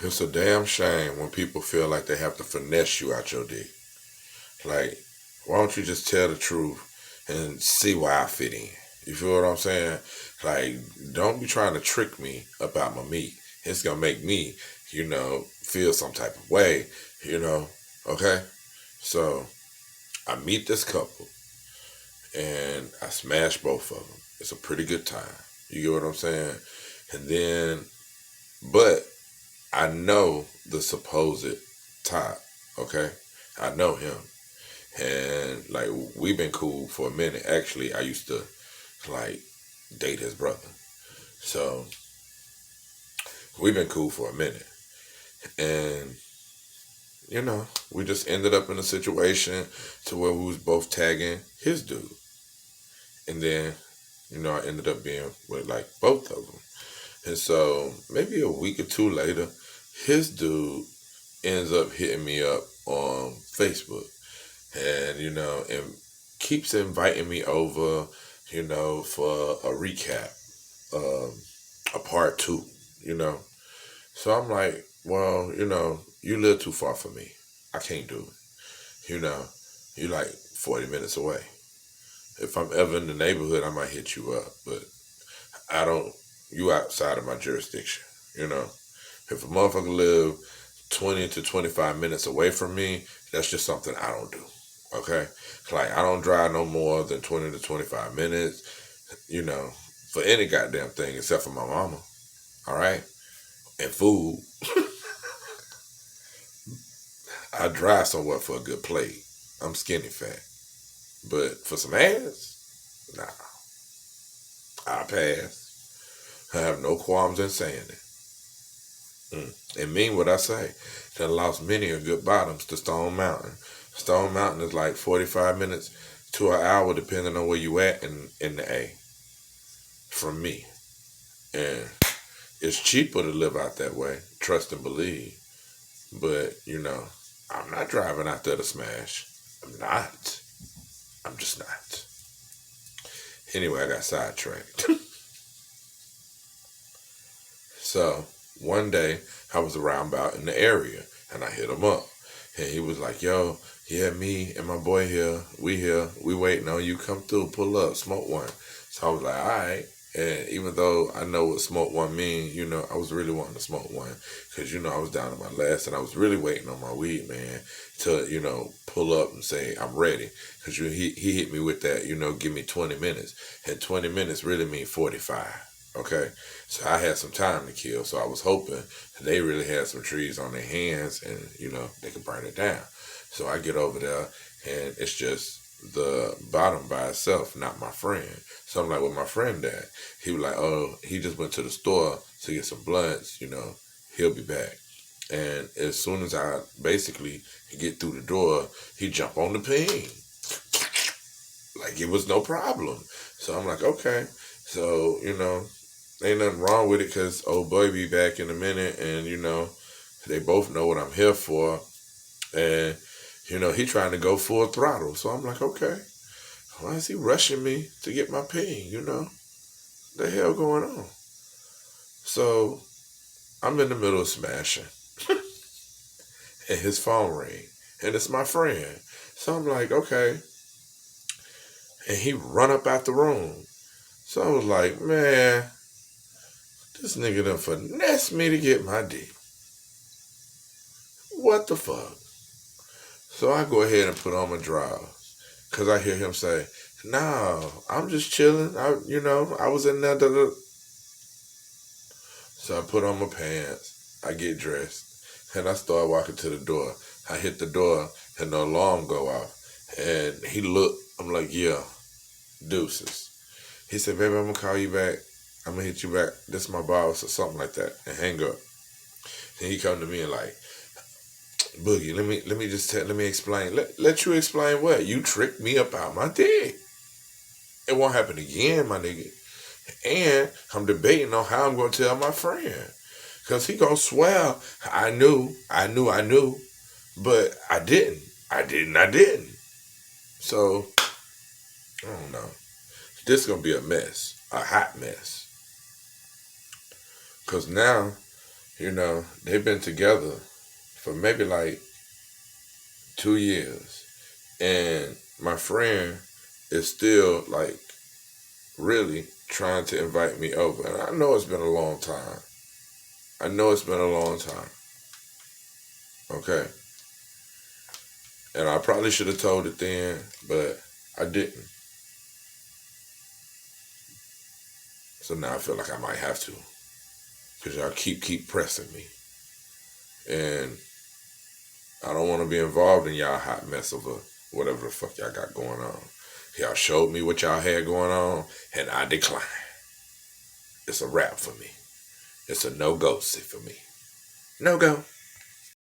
It's a damn shame when people feel like they have to finesse you out your dick. Like, why don't you just tell the truth and see why I fit in? You feel what I'm saying? Like, don't be trying to trick me about my meat. It's gonna make me, feel some type of way, okay? So, I meet this couple and I smash both of them. It's a pretty good time. You get what I'm saying? And then, but I know the supposed top, okay? I know him. And like we've been cool for a minute. Actually, I used to like date his brother. So we've been cool for a minute. And we just ended up in a situation to where we was both tagging his dude. And then, I ended up being with like both of them. And so maybe a week or two later, his dude ends up hitting me up on Facebook. And, and keeps inviting me over, for a recap, a part two, So I'm like, well, you live too far from me. I can't do it. You like 40 minutes away. If I'm ever in the neighborhood, I might hit you up, but you outside of my jurisdiction, If a motherfucker live 20 to 25 minutes away from me, that's just something I don't do. Okay? Like, I don't drive no more than 20 to 25 minutes, for any goddamn thing except for my mama. All right? And food. I drive somewhere for a good plate. I'm skinny fat. But for some ass, nah. I pass. I have no qualms in saying it. And mean what I say. That lost many a good bottoms to Stone Mountain. Stone Mountain is like 45 minutes to an hour depending on where you at in the A. From me. And it's cheaper to live out that way. Trust and believe. But, I'm not driving out there to smash. I'm not. I'm just not. Anyway, I got sidetracked. So, one day, I was around about in the area, and I hit him up. And he was like, yo, yeah, me and my boy here, we waiting on you, come through, pull up, smoke one. So I was like, all right. And even though I know what smoke one mean, I was really wanting to smoke one. Because, I was down to my last, and I was really waiting on my weed man to, pull up and say, I'm ready. Because he hit me with that, give me 20 minutes. And 20 minutes really mean 45. Okay, so I had some time to kill, so I was hoping they really had some trees on their hands and, they could burn it down. So I get over there and it's just the bottom by itself, not my friend. So I'm like, where my friend at? He was like, oh, he just went to the store to get some blunts, he'll be back. And as soon as I basically get through the door, he jump on the ping. Like it was no problem. So I'm like, okay. So, ain't nothing wrong with it because old boy be back in a minute and, they both know what I'm here for. And, he trying to go full throttle. So I'm like, okay, why is he rushing me to get my ping, The hell going on? So I'm in the middle of smashing. And his phone ring. And it's my friend. So I'm like, okay. And he run up out the room. So I was like, man, this nigga done finessed me to get my dick. What the fuck? So I go ahead and put on my drawers. Because I hear him say, no, I'm just chilling. I was in there. So I put on my pants. I get dressed. And I start walking to the door. I hit the door and the alarm go off. And he looked. I'm like, yeah, deuces. He said, baby, I'm going to call you back. I'm going to hit you back. This is my boss or something like that. And hang up. And he come to me and like, Boogie, let me explain. Let you explain what? You tricked me about my dick. It won't happen again, my nigga. And I'm debating on how I'm going to tell my friend. Because he going to swear, I knew. But I didn't. So, I don't know. This is going to be a mess. A hot mess. Because now, they've been together for maybe like 2 years. And my friend is still like really trying to invite me over. And I know it's been a long time. I know it's been a long time. Okay. And I probably should have told it then, but I didn't. So now I feel like I might have to. Because y'all keep pressing me. And I don't want to be involved in y'all hot mess of whatever the fuck y'all got going on. Y'all showed me what y'all had going on, and I declined. It's a wrap for me. It's a no-go for me. No-go.